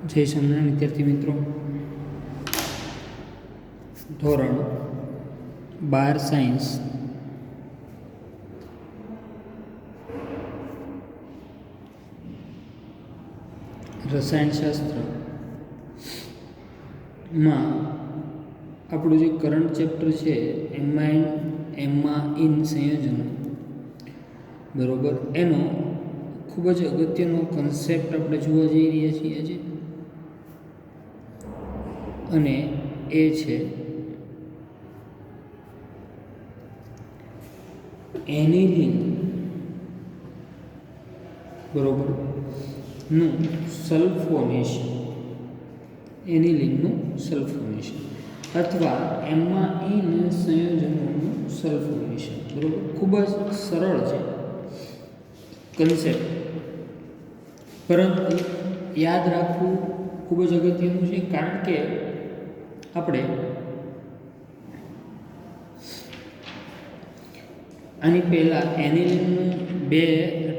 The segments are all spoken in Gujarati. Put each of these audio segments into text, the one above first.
જય સ્વામિનારાયણ વિદ્યાર્થી મિત્રો, ધોરણ 12 સાયન્સ રસાયણશાસ્ત્રમાં આપણું જે કરંટ ચેપ્ટર છે એમાં ઇન સંયોજનો, બરોબર, એનો ખૂબ જ અગત્યનો કન્સેપ્ટ આપણે જોવા જઈ રહ્યા છીએ આજે, અને એ છે એનિલિન, બરોબર, નું સલ્ફોનેશન, એનિલિનનું સલ્ફોનેશન અથવા એમાઇન સંયોજનોનું સલ્ફોનેશન, બરોબર. ખૂબ જ સરળ છે કન્સેપ્ટ, પરંતુ યાદ રાખવું ખૂબ જ અગત્યનું છે, કારણ કે આપણે આની પહેલાં એનિલિનનું 2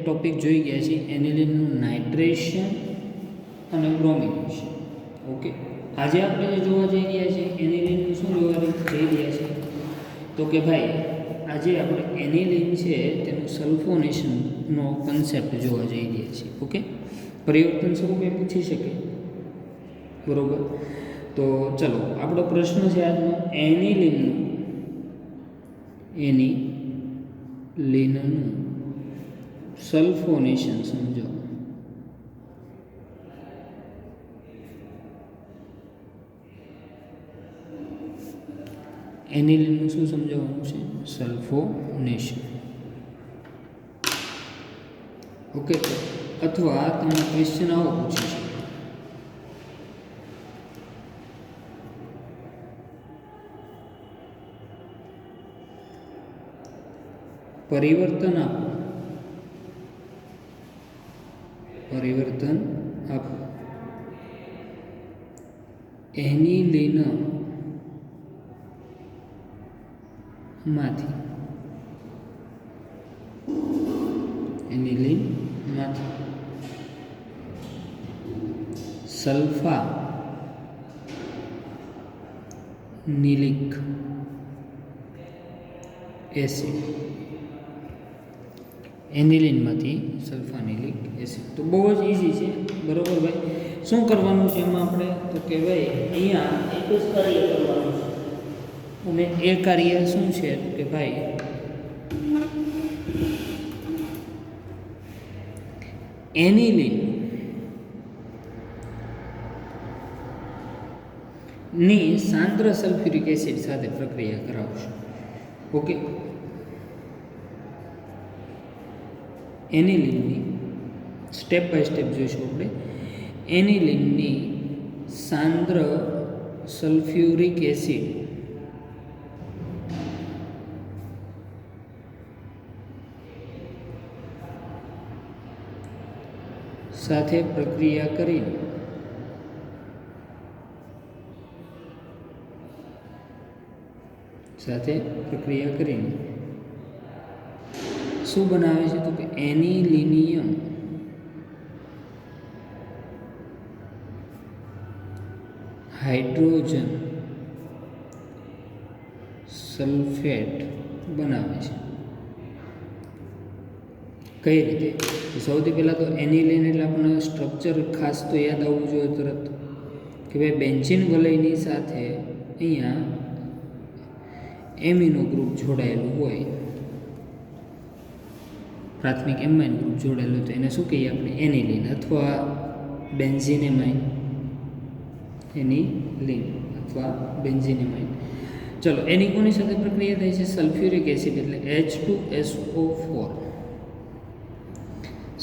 ટોપિક જોઈ ગયા છે, એનિલિનનું નાઇટ્રેશન અને બ્રોમિનેશન. ઓકે, આજે આપણે જે જોવા જઈ રહ્યા છીએ એનિલિનનું શું જોવા જઈ રહ્યા છીએ, તો કે ભાઈ આજે આપણે એનિલિન છે તેનું સલ્ફોનેશનનો કન્સેપ્ટ જોવા જઈ રહ્યા છીએ. ઓકે, પરિવર્તન સ્વરૂપે પૂછી શકે, બરોબર. તો ચલો, આપણો પ્રશ્ન છે આજનો, એનિલિનનું સલ્ફોનેશન સમજાવો. એનિલિનનું શું સમજાવવાનું છે? સલ્ફોનેશન. ઓકે, અથવા તમને ક્વેશ્ચન આવો પૂછી છે, પરિવર્તન આપો એનિલિન માંથી સલ્ફાનિલિક એસિડ, એનિલિનમાંથી સલ્ફાનિલિક એસિડ. તો બહુ જ ઇઝી છે, બરોબર ભાઈ. શું કરવાનું છે એમાં આપણે, તો કે ભાઈ અહીંયા એક જ કાર્ય કરવાનું છે, અને એ કાર્ય શું છે કે ભાઈ એનિલિન ની સાંદ્ર સલ્ફ્યુરિક એસિડ સાથે પ્રક્રિયા કરાવશું. ઓકે, એનિલિનની સ્ટેપ બાય સ્ટેપ જોઈશું આપણે. એનિલિનની સાંદ્ર સલ્ફ્યુરિક એસિડ સાથે પ્રક્રિયા કરીને શું બનાવે છે, તો કે એનિલિનિયમ હાઇડ્રોજન સલ્ફેટ બનાવે છે. કઈ રીતે? સૌથી પહેલાં તો એનિલિન એટલે આપણને સ્ટ્રક્ચર ખાસ તો યાદ આવવું જોઈએ તરત, કે ભાઈ બેન્ઝીન વલયની સાથે અહીંયા એમિનો ગ્રુપ જોડાયેલું હોય, પ્રાથમિક એમાઇન ગ્રુપ જોડાયેલું, તો એને શું કહીએ આપણે? એનિલિન અથવા બેન્ઝીન એમાઇન, એનિલિન અથવા બેન્ઝીન એમાઇન. ચલો, એની કોની સાથે પ્રક્રિયા થાય છે? સલ્ફ્યુરિક એસિડ એટલે H2SO4.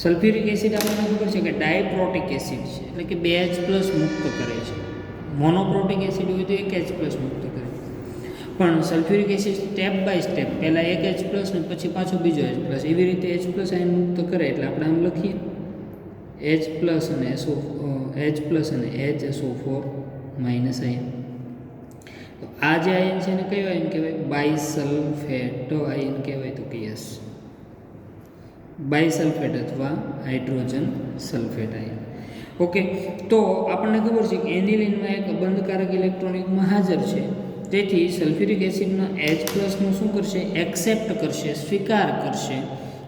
સલ્ફ્યુરિક એસિડ આપણને ખબર છે કે ડાયપ્રોટિક એસિડ છે, એટલે કે 2H+ મુક્ત કરે છે. મોનોપ્રોટિક એસિડ હોય તો 1H+ મુક્ત કરે, પણ sulphuric acid step by step પહેલાં 1H+ ને પછી પાછો બીજો H+, એવી રીતે H+ આયન મુક્ત કરે. એટલે આપણે આમ લખીએ H+ અને HSO4- આયન. તો આ જે આયન છે એને કયો આયન કહેવાય? બાયસલ્ફેટ આયન કહેવાય. તો કે યસ, બાયસલ્ફેટ અથવા હાઇડ્રોજન સલ્ફેટ આયન. ઓકે, તો આપણને ખબર છે કે એનિલિનમાં એક બંધકારક ઇલેક્ટ્રોન યુગ્મ હાજર છે, તેથી સલ્ફ્યુરિક એસિડનો H+ નું શું કરશે, એક્સેપ્ટ કરશે, સ્વીકાર કરશે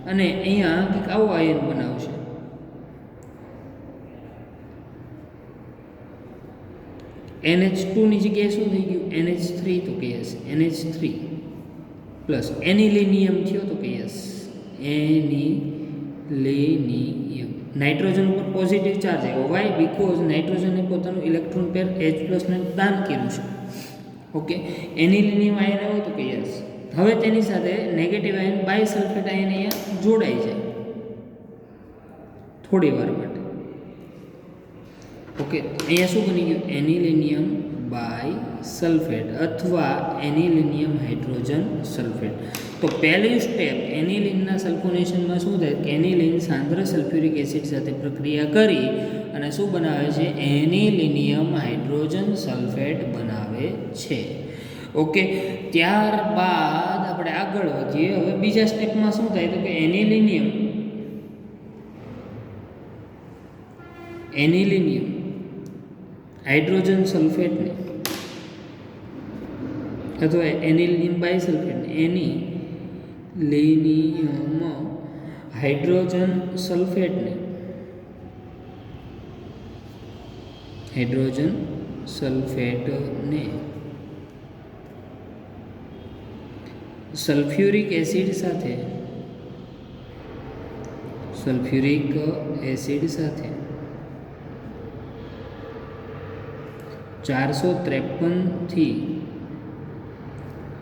અને અહીંયા કંઈક આવો આયન બનાવશે. NH2 ની જગ્યાએ શું થઈ ગયું, NH3, તો કે યસ NH3 પ્લસ એનિલિનિયમ થયો, તો કે યસ એનિલિનિયમ. નાઇટ્રોજન ઉપર પોઝિટિવ ચાર્જ આવ્યો. વાય? બીકોઝ નાઇટ્રોજને પોતાનું ઇલેક્ટ્રોન પેર H+ ને દાન કર્યું છે. ઓકે, એનિલિનિયમ આયન આવ્યો, તો કે યસ. હવે તેની સાથે નેગેટિવ આયન બાયસલ્ફેટ આયન અહીંયા જોડાઈ જાય થોડી વાર માટે. ઓકે, અહીંયા શું બની ગયું, એનિલિનિયમ બાયસલ્ફેટ અથવા એનિલિનિયમ હાઇડ્રોજન સલ્ફેટ. તો પહેલું સ્ટેપ એનિલિનના સલ્ફોનેશનમાં શું થાય કે એનિલિન સાંદ્ર સલ્ફ્યુરિક એસિડ સાથે પ્રક્રિયા કરી અને શું બનાવે છે, એનિલિનિયમ હાઇડ્રોજન સલ્ફેટ બનાવે છે. ઓકે, ત્યારબાદ આપણે આગળ વધીએ. હવે બીજા સ્ટેપમાં શું થાય તો કે એનિલિનિયમ હાઇડ્રોજન સલ્ફેટને અથવા એનિલિનિયમ બાયસલ્ફેટને એનિલિનિયમ હાઇડ્રોજન સલ્ફેટને સલ્ફ્યુરિક એસિડ સાથે 453 થી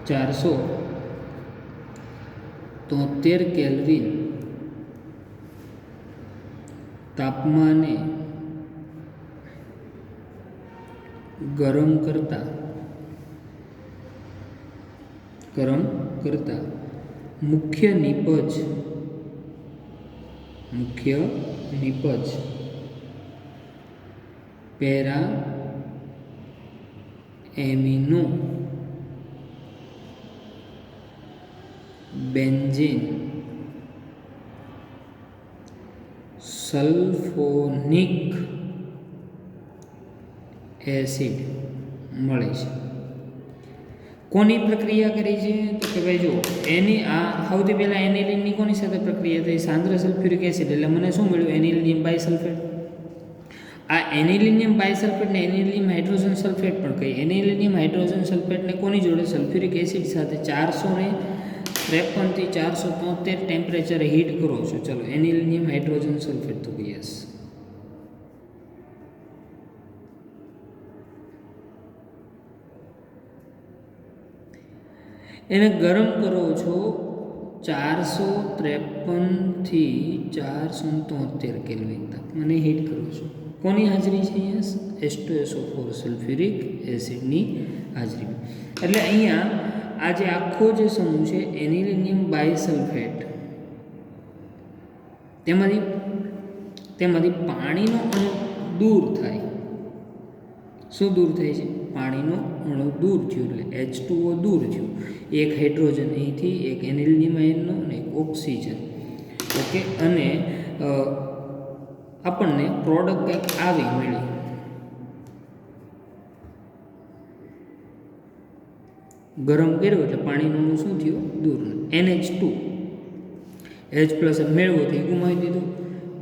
473 કેલ્વિન તાપમાને ગરમ કરતા મુખ્ય નિપજ para amino benzene sulphonic acid મળે છે. કોની પ્રક્રિયા કરી છે તો કે ભાઈ જો એની આ સૌથી પહેલાં એનિલિનની કોની સાથે પ્રક્રિયા થઈ, સાંદ્ર સલ્ફ્યુરિક એસિડ, એટલે મને શું મળ્યું, એનિલિનિયમ બાયસલ્ફેટ. આ એનિલિનિયમ બાયસલ્ફેટને એનિલિનિયમ હાઇડ્રોજન સલ્ફેટ પણ કહી. એનિલિનિયમ હાઇડ્રોજન સલ્ફેટને કોની જોડે, સલ્ફ્યુરિક એસિડ સાથે 453 થી 473 ટેમ્પરેચરે હીટ કરો છો. ચલો, એનિલિનિયમ હાઇડ્રોજન સલ્ફેટ, તો યસ. એને ગરમ કરો છો 453 થી 473 કેલ્વિન તાપમાને હીટ કરો છો. કોની હાજરી છે, યસ H2SO4 સલ્ફ્યુરિક એસિડની હાજરીમાં. એટલે અહીંયા આ જે આખો જે સમૂહ છે એનિલિનિયમ બાયસલ્ફેટ, તેમાંથી પાણીનો અણુ દૂર થાય. શું દૂર થાય છે, પાણીનો અણુ દૂર થયો, એટલે H2O દૂર થયું. એક હાઇડ્રોજન અહીંથી, એક એનિલિનિયમ આયનનો અને એક ઓક્સિજન. ઓકે, અને આપણને પ્રોડક્ટ કંઈક આવી મળી. ગરમ કર્યો એટલે પાણીનું અણુ શું થયું, દૂર. NH2 H+ મેળવો તો એ ગુમાવી દીધું.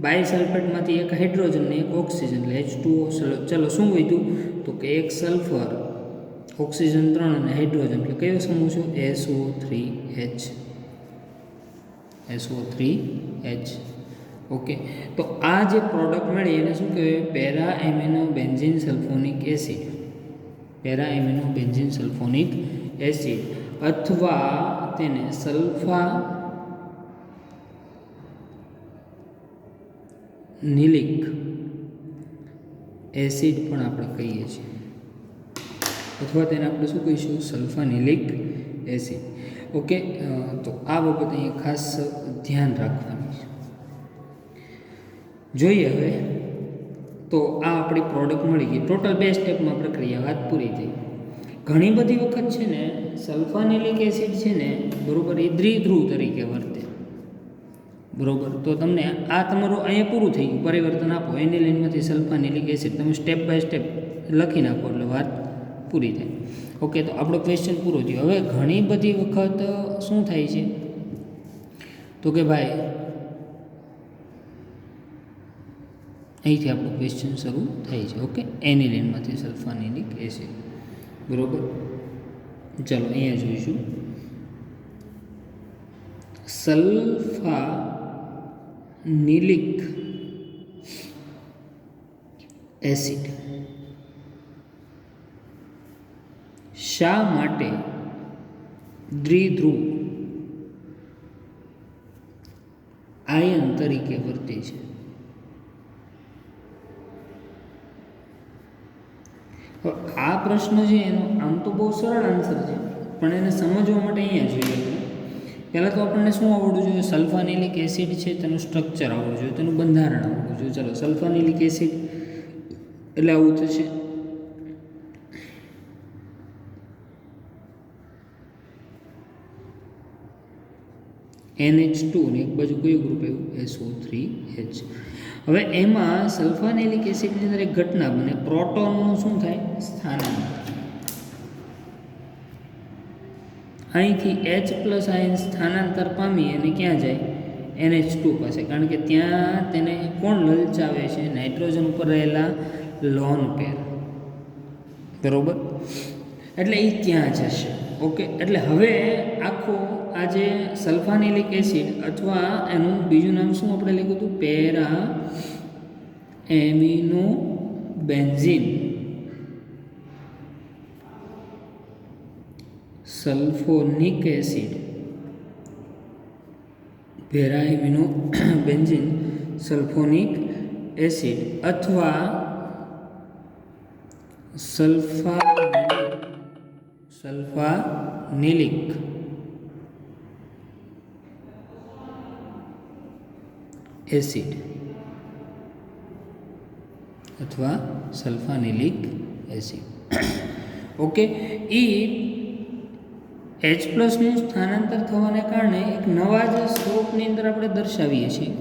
બાયસલ્ફેટમાંથી એક હાઇડ્રોજન ને એક ઓક્સિજન, એટલે H2O. ચલો શું વધ્યું તો કે એક સલ્ફર, ઓક્સિજન 3 અને હાઇડ્રોજન, એટલે કયો સમૂહ છે, SO3H. ઓકે, તો આ જે પ્રોડક્ટ મળી એને શું કહેવાય, para amino benzene sulphonic acid અથવા તેને સલ્ફાનિલિક એસિડ પણ આપણે કહીએ છીએ, અથવા તેને આપણે શું કહીશું, સલ્ફાનિલિક એસિડ. ઓકે, તો આ બાબત અહીંયા ખાસ ધ્યાન રાખવાની છે. જોઈએ હવે તો આ આપણી પ્રોડક્ટ મળી ગઈ. ટોટલ 2 સ્ટેપમાં પ્રક્રિયા વાત પૂરી થઈ. ઘણી બધી વખત છે ને સલ્ફાનિલિક એસિડ છે ને બરાબર, એ દ્વિધ્રુવ તરીકે વર્તે. બરોબર. તો તમને આ તમારું અહીંયા પૂરું થઈ ગયું, પરિવર્તન આપો એનિલિનમાંથી સલ્ફાનિલિક એસિડ, તમે સ્ટેપ બાય સ્ટેપ લખી નાખો એટલે વાત પૂરી થાય. ઓકે, તો આપણો ક્વેશ્ચન પૂરો થયો. હવે ઘણી બધી વખત શું થાય છે તો કે ભાઈ અહીંથી આપણો ક્વેશ્ચન શરૂ થાય છે. ઓકે, એનિલિનમાંથી સલ્ફાનિલિક એસિડ, બરોબર. ચાલો અહીંયા જોઈશું સલ્ફાનિલિક એસિડ શા માટે દ્વિધ્રુવ આયન તરીકે વર્તે છે? આ પ્રશ્ન છે એનો આમ તો બહુ સરળ આન્સર છે, પણ એને સમજવા માટે અહીંયા જોઈએ આપણે. પહેલાં તો આપણને શું આવડવું જોઈએ? સલ્ફાનિલિક એસિડ છે તેનું સ્ટ્રક્ચર આવડવું જોઈએ, તેનું બંધારણ આવડવું જોઈએ. ચાલો, સલ્ફાનિલિક એસિડ એટલે આવું થશે. NH2 ને એક બાજુ કયું ગ્રુપ આવ્યું? SO3H. હવે એમાં સલ્ફાનિલિક એસિડની અંદર એક ઘટના બને, પ્રોટોનનું શું થાય? સ્થાનાંતર. અહીંથી H પ્લસ આયન સ્થાનાંતર પામી અને ક્યાં જાય? NH2 પાસે, કારણ કે ત્યાં તેને કોણ લલચાવે છે? નાઇટ્રોજન ઉપર રહેલા લોન પેર, બરોબર. એટલે એ ત્યાં જશે. ઓકે, એટલે હવે આખો આ જે સલ્ફાનિલિક એસિડ અથવા એનું બીજું નામ શું આપણે લખ્યું હતું? Para amino benzene sulphonic acid, para amino benzene sulphonic acid અથવા સલ્ફાનિલિક એસિડ અથવા સલ્ફાનિલિક એસિડ. ઓકે, એ H પ્લસનું સ્થાનાંતર થવાને કારણે એક નવા જ સ્વરૂપની અંદર આપણે દર્શાવીએ છીએ.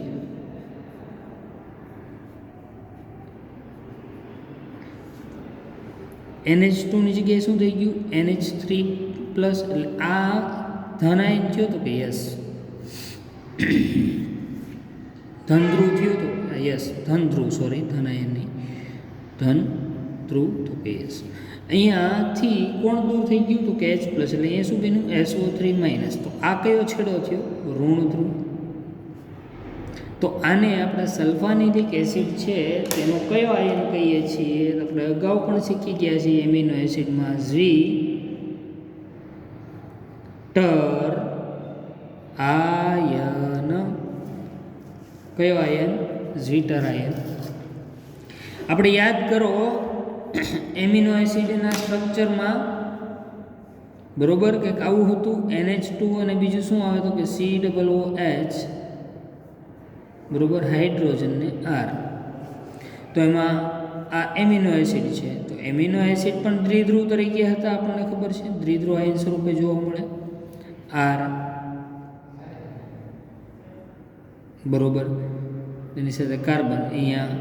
NH2 ની જગ્યાએ શું થઈ ગયું? NH3 plus. એટલે આ ધન આયન થયો તો કે યસ, ધનધ્રુવ થયો તો યસ, ધનધ્રુવ, સોરી, ધન આયન નહીં, ધન ધ્રુવ તો કે યસ. અહીંયાથી કોણ દૂર થઈ ગયું તો કે H પ્લસ, એટલે અહીંયા શું બન્યું? SO3 minus. તો આ કયો છેડો થયો? ઋણ ધ્રુવ. તો આને આપણે સલ્ફાનિલિક એસિડ છે તેનો કયો આયન કહીએ છીએ? આપણે અગાઉ પણ શીખી ગયા છીએ એમિનો એસિડમાં ઝ્વીટર આયન. કયો આયન? ઝ્વીટર આયન. આપણે યાદ કરો એમિનો એસિડના સ્ટ્રક્ચરમાં, બરોબર, કંઈક આવું હતું. NH2 અને બીજું શું આવે તો કે COOH, બરોબર, હાઇડ્રોજન ને R. તો એમાં આ એમિનો એસિડ છે. તો એમિનો એસિડ પણ દ્વિધ્રુવ તરીકે હતા, આપણને ખબર છે, દ્વિધ્રુવ આયન સ્વરૂપે જોવા મળે R, બરોબર. એની સાથે કાર્બન, અહીંયા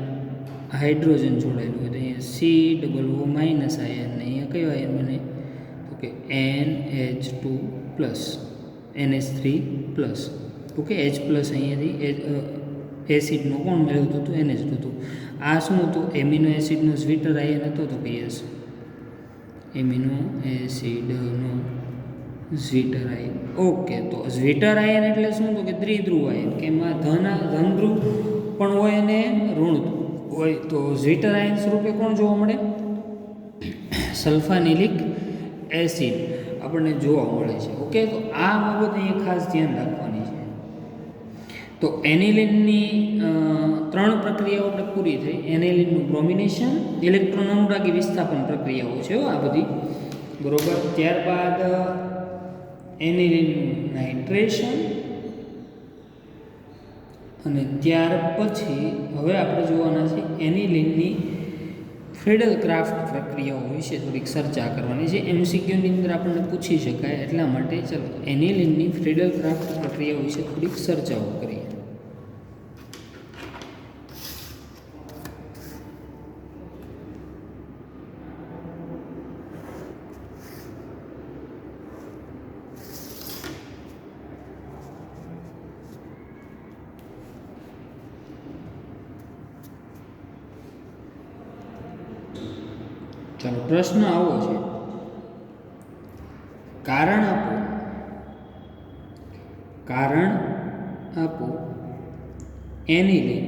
હાઇડ્રોજન જોડાયેલું હોય તો અહીંયા COO માઇનસ આયન, ને અહીંયા કયો આયન બને તો કે NH2 plus, NH3 plus. Okay, H plus અહીંયાથી એસિડનું કોણ મેળવતું હતું? NH2 હતું. આ શું હતું? એમિનો એસિડનો ઝ્વીટર આયન હતો તો કે યસ, એમિનો એસિડનો ઝ્વીટર આયન. ઓકે, તો ઝ્વીટર આયન એટલે શું તો કે દ્વિધ્રુવ આયન, કે એમાં ધનધ્રુવ પણ હોય અને ઋણ હોય. તો ઝ્વીટર આયન સ્વરૂપે કોણ જોવા મળે? સલ્ફાનિલિક એસિડ આપણને જોવા મળે છે. ઓકે, તો આ બાબત અહીંયા ખાસ ધ્યાન રાખવાની છે. તો એનિલિનની 3 પ્રક્રિયાઓ આપણે પૂરી થઈ. એનિલિનનું બ્રોમિનેશન, ઇલેક્ટ્રોન અનુરાગી વિસ્થાપન પ્રક્રિયાઓ છે આ બધી, બરોબર. ત્યારબાદ એનિલિનનું નાઇટ્રેશન, અને ત્યાર પછી હવે આપણે જોવાના છે એનિલિનની ફ્રીડલ ક્રાફ્ટ પ્રક્રિયાઓ વિશે થોડીક ચર્ચા કરવાની છે. MCQની અંદર આપણને પૂછી શકાય એટલા માટે ચલો એનિલિનની ફ્રીડલ ક્રાફ્ટ પ્રક્રિયાઓ વિશે થોડીક ચર્ચાઓ કરીએ. ચાલો પ્રશ્ન આવો છે, કારણ આપો, કારણ આપો એનિલિન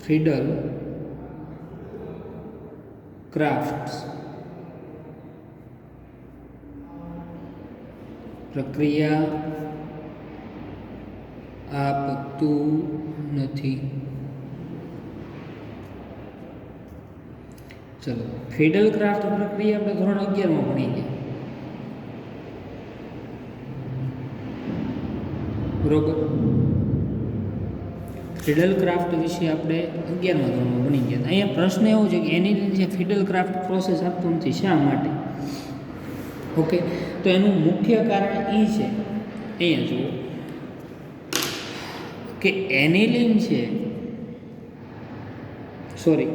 ફિડલ ક્રાફ્ટ્સ પ્રક્રિયા આપતું નથી. ચલો ફિડલ ક્રાફ્ટ પ્રક્રિયા આપણે ધોરણ 11 માં ભણી ગયા, બરોબર. ફિડલ ક્રાફ્ટ વિશે આપણે 11મા ધોરણમાં ભણી ગયા. અહીંયા પ્રશ્ન એવો છે કે એનિલિન જે ફિડલ ક્રાફ્ટ પ્રોસેસ આપતું નથી, શા માટે? ઓકે, તો એનું મુખ્ય કારણ એ છે, અહીંયા જુઓ કે એનિલિન છે, સોરી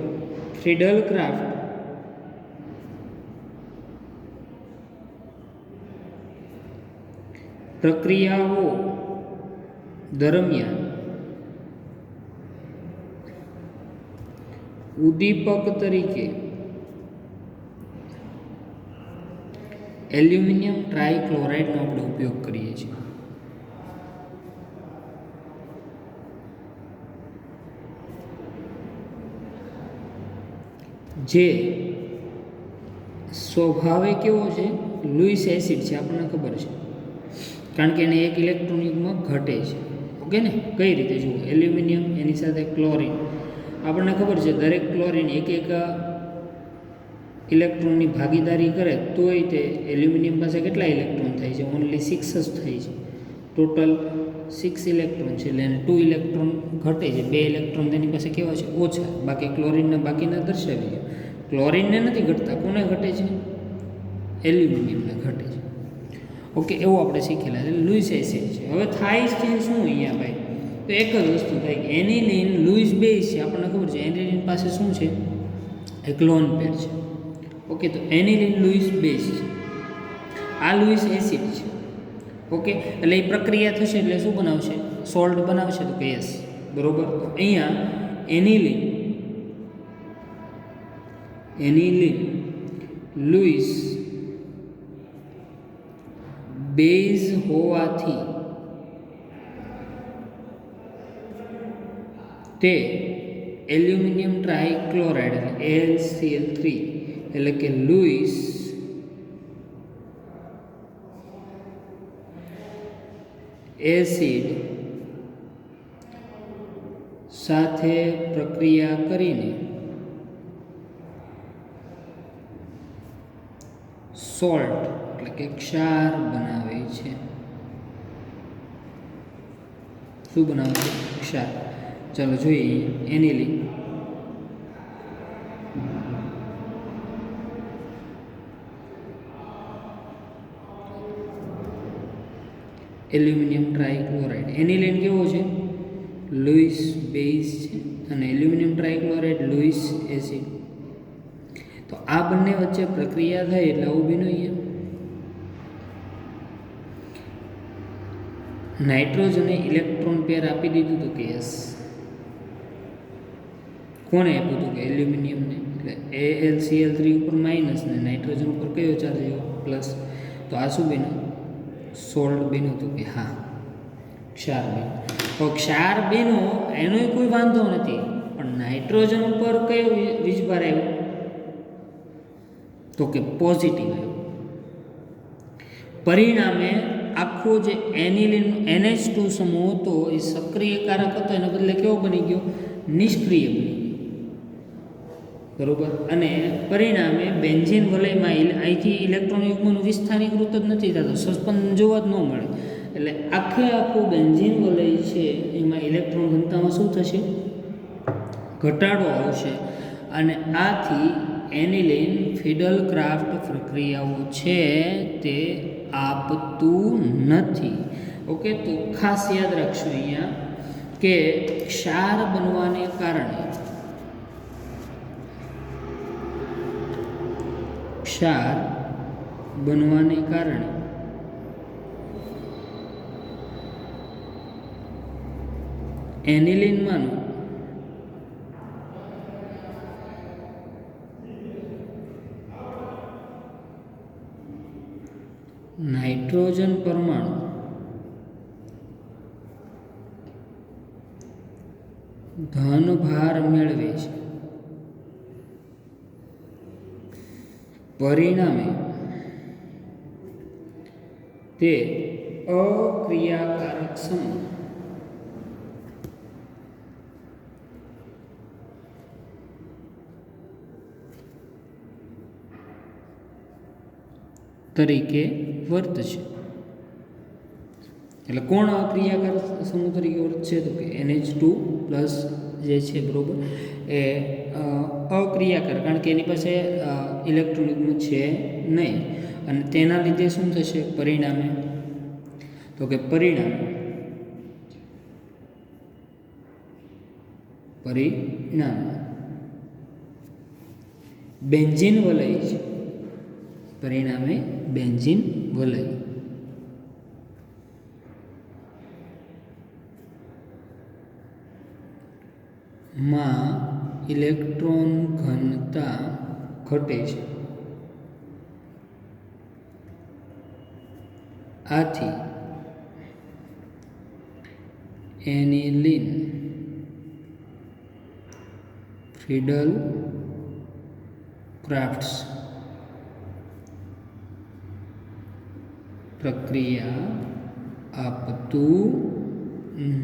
ફિડલ ક્રાફ્ટ પ્રક્રિયાઓ દરમિયાન ઉદ્દીપક તરીકે એલ્યુમિનિયમ ટ્રાઇક્લોરાઇડનો આપણે ઉપયોગ કરીએ છીએ. જે સ્વભાવે કેવો છે? લુઈસ એસિડ છે, આપણને ખબર છે, કારણ કે એને એક ઇલેક્ટ્રોન યુગ્મ ઘટે છે. ઓકે ને? કઈ રીતે જુઓ, એલ્યુમિનિયમ એની સાથે ક્લોરિન, આપણને ખબર છે દરેક ક્લોરિન એક ઇલેક્ટ્રોનની ભાગીદારી કરે તોય તે એલ્યુમિનિયમ પાસે કેટલા ઇલેક્ટ્રોન થાય છે? ઓનલી 6 જ થાય છે. ટોટલ 6 ઇલેક્ટ્રોન છે, એટલે 2 ઇલેક્ટ્રોન ઘટે છે, 2 ઇલેક્ટ્રોન તેની પાસે કેવા છે? ઓછા. બાકી ક્લોરિનના બાકીના દર્શાવી દો. ક્લોરિનને નથી ઘટતા, કોને ઘટે છે? એલ્યુમિનિયમને ઘટે છે. ઓકે, એવું આપણે શીખેલા છે, લુઈસ એસિડ છે. હવે થાય છે શું અહીંયા ભાઈ? તો એક જ વસ્તુ થાય કે એનિલિન લુઈસ બેઝ છે, આપણને ખબર છે એનિલિન પાસે શું છે? એક લોન પેર છે. ઓકે, તો એનિલિન લુઈસ બેઝ છે, આ લુઈસ એસિડ છે. ઓકે, એટલે એ પ્રક્રિયા થશે એટલે શું બનાવશે? સોલ્ટ બનાવશે. તો કે યસ, બરોબર. તો અહીંયા એનિલિન લુઈસ બેઝ હોવાથી તે એલ્યુમિનિયમ ટ્રાઇક્લોરાઇડ AlCl3 એટલે કે લુઈસ એસિડ સાથે પ્રક્રિયા કરીને સોલ્ટ એટલે કે ક્ષાર બનાવે છે. શું બનાવે છે? ક્ષાર. ચાલો જોઈએ એનિલિન એલ્યુમિનિયમ ટ્રાઇક્લોરાઇડ. એનિલિન કેવો છે? લુઈસ બેઝ છે અને એલ્યુમિનિયમ ટ્રાઇક્લોરાઇડ લુઈસ એસિડ. તો આ બંને વચ્ચે પ્રક્રિયા થાય એટલે આવું બન્યું. અહીંયા નાઇટ્રોજને ઇલેક્ટ્રોન પેર આપી દીધું હતું કે યસ. કોને આપ્યું હતું? કે એલ્યુમિનિયમને. એટલે AlCl3 ઉપર માઇનસ ને નાઇટ્રોજન ઉપર કયો ચાર્જ આવ્યો? પ્લસ. તો આ શું બન્યું? સોલ્ટ બન્યું હતું કે હા, ક્ષાર બન્યું. તો ક્ષાર બન્યો એનોય કોઈ વાંધો નથી, પણ નાઇટ્રોજન ઉપર કયો વીજભાર આવ્યો? તો કે પોઝિટિવ આવ્યો. પરિણામે આખો જે એનિલિન NH2 સમૂહ હતો એ સક્રિયકારક હતો, એના બદલે કેવો બની ગયો? નિષ્ક્રિય બની ગયો. બરોબર. અને પરિણામે બેન્ઝીન વલયમાં અહીંથી ઇલેક્ટ્રોન યુગ્મનું વિસ્થાનીકૃત જ નથી થતું, સસ્પેન્શન જોવા જ ન મળે. એટલે આખું બેન્ઝીન વલય છે એમાં ઇલેક્ટ્રોન ઘનતામાં શું થશે? ઘટાડો આવશે. અને આથી એનિલિન ફિડલ ક્રાફ્ટ પ્રક્રિયાઓ છે તે આપતું નથી. ઓકે, તો ખાસ યાદ રાખશો અહીંયા કે ક્ષાર બનવાને કારણે એનિલિનમાંનું નાઇટ્રોજન પરમાણુ ધનભાર મેળવે છે, પરિણામે તે અક્રિયાકારક સમૂહ તરીકે વર્તશે. એટલે કોણ અક્રિયાકારક સમૂહ તરીકે વર્તશે? તો કે NH2 પ્લસ જે છે બરોબર એ અક્રિયાકાર, કારણ કે એની પાસે ઇલેક્ટ્રોન યુગ્મ છે નહીં, અને તેના લીધે શું થશે પરિણામે? તો કે પરિણામે બેન્ઝીન વલય છે, પરિણામે બેન્ઝીન વલય માં ઇલેક્ટ્રોન ઘનતા ઘટે છે. આથી એનિલિન ફ્રીડલ ક્રાફ્ટ્સ પ્રક્રિયા આપતું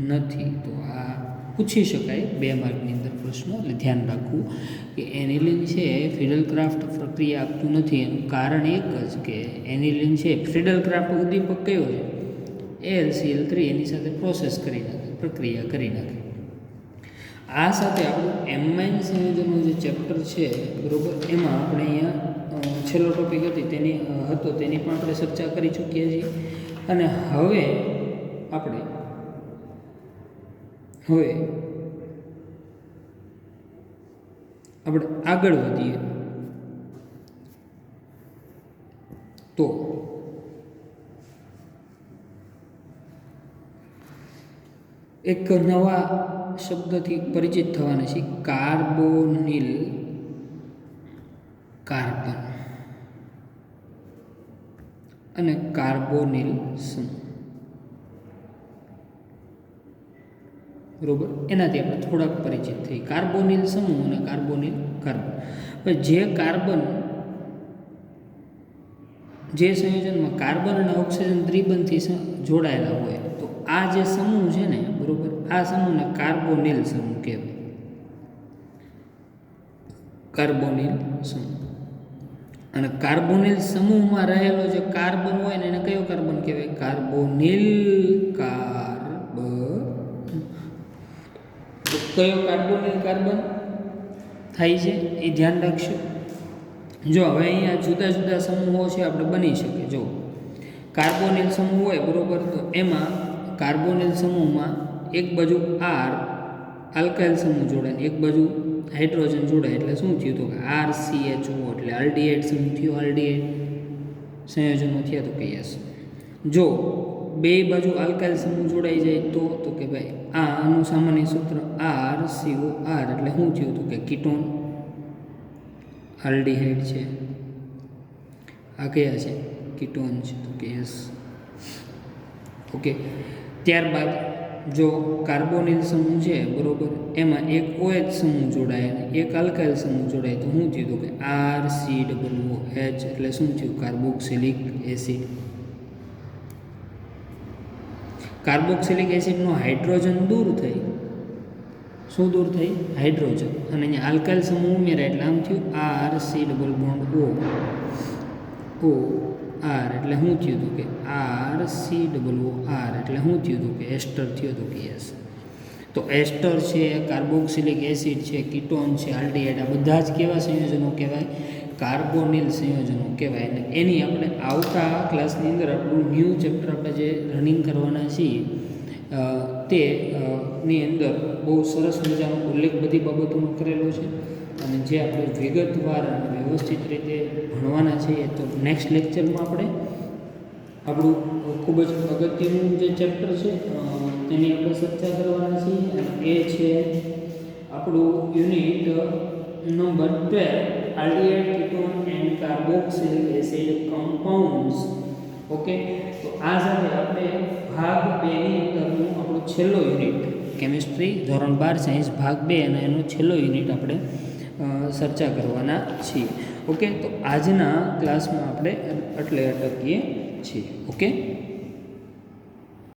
નથી. તો આ પૂછી શકાય 2 માર્કની અંદર પ્રશ્ન, એટલે ધ્યાન રાખવું કે એનિલિન છે ફ્રીડલ ક્રાફ્ટ પ્રક્રિયા આપતું નથી. એનું કારણ એક જ કે એનિલિન છે ફ્રીડલ ક્રાફ્ટ ઉદ્દીપક કયો છે? AlCl3, એની સાથે પ્રોસેસ કરી નાખે, પ્રક્રિયા કરી નાખે. આ સાથે આપણું એમાઇન સંયોજનનું જે ચેપ્ટર છે બરોબર, એમાં આપણે અહીંયા છેલ્લો ટોપિક તેની પણ આપણે ચર્ચા કરી ચૂક્યા છીએ. અને હવે આપણે આગળ વધીએ તો એક નવા શબ્દથી પરિચિત થવાના છે, કાર્બોનિલ કાર્બન અને કાર્બોનિલ સમૂહ બરોબર. એનાથી આપણે થોડાક પરિચિત થઈ. કાર્બોનિલ સમૂહ અને કાર્બોનિલ કાર્બન. જે કાર્બન જે સંયોજનમાં કાર્બન અને ઓક્સિજન ત્રિબંધથી જોડાયેલા હોય, તો આ જે સમૂહ છે ને બરોબર, આ સમૂહને કાર્બોનિલ સમૂહ કહેવાય. કાર્બોનિલ સમૂહ. અને કાર્બોનિલ સમૂહમાં રહેલો જે કાર્બન હોય ને એને કયો કાર્બન કહેવાય? Carbonyl carbon. કયો કાર્બોનિલ કાર્બન થાય છે એ ધ્યાન રાખશું. જો હવે અહીંયા જુદા જુદા સમૂહો છે આપણે બની શકે. જો કાર્બોનિલ સમૂહ હોય બરોબર, તો એમાં કાર્બોનિલ સમૂહમાં એક બાજુ R આલ્કાઇલ સમૂહ જોડાય, એક બાજુ હાઇડ્રોજન જોડાય, એટલે શું થયું? તો RCHO, એટલે આલ્ડીહાઇડ સમૂહ થયો. આલ્ડીહાઇડ સંયોજનો થયા. તો કે યસ. જો બે બાજુ આલ્કાઇલ સમૂહ જોડાઈ જાય તો કે ભાઈ આનું સામાન્ય સૂત્ર RCOR, એટલે શું થયું? તો કે કીટોન. આલ્ડીહાઇડ છે, આ કયા છે? કીટોન છે. તો કે યસ. ઓકે. ત્યારબાદ જો કાર્બોનિલ સમૂહ છે બરોબર, એમાં એક OH સમૂહ જોડાય અને એક આલ્કાઇલ સમૂહ જોડાય, તો શું થયું? તો કે RCOOH, એટલે શું થયું? Carboxylic acid. કાર્બોક્સિલિક એસિડનો હાઇડ્રોજન દૂર થઈ. શું દૂર થઈ? હાઇડ્રોજન. અને અહીંયા આલ્કાઇલ સમૂહ ઉમેરાય એટલે આમ થયું RC=OR, એટલે શું થયું? તો કે RCOOR, એટલે શું થયું? તો કે એસ્ટર થયો. તો કે યસ. તો એસ્ટર છે, કાર્બોક્સિલિક એસિડ છે, કીટોન છે, આલ્ડીહાઇડ, આ બધા જ કેવા સંયોજનો કહેવાય? કાર્બોનિલ સંયોજનો કહેવાય. અને એની આપણે આવતા ક્લાસની અંદર આપણું ન્યૂ ચેપ્ટર આપણે જે રનિંગ કરવાના છીએ તે ની અંદર બહુ સરસ મજાનો ઉલ્લેખ બધી બાબતોનો કરેલો છે, અને જે આપણે વિગતવાર અને વ્યવસ્થિત રીતે ભણવાના છીએ. તો નેક્સ્ટ લેક્ચરમાં આપણે આપણું ખૂબ જ અગત્યનું જે ચેપ્ટર છે તેની આપણે ચર્ચા કરવાના છીએ અને એ છે આપણું unit number 12 aldehyde ketone and carboxylic acid compounds. Okay, તો આ સાથે આપણે ભાગ 2 ની અંદરનું આપણો છેલ્લો યુનિટ કેમિસ્ટ્રી ધોરણ 12 સાયન્સ ભાગ 2 અને એનો છેલ્લો યુનિટ આપણે ચર્ચા કરવાના છીએ. ઓકે, તો આજના ક્લાસમાં આપણે એટલે અટકીએ છીએ. ઓકે.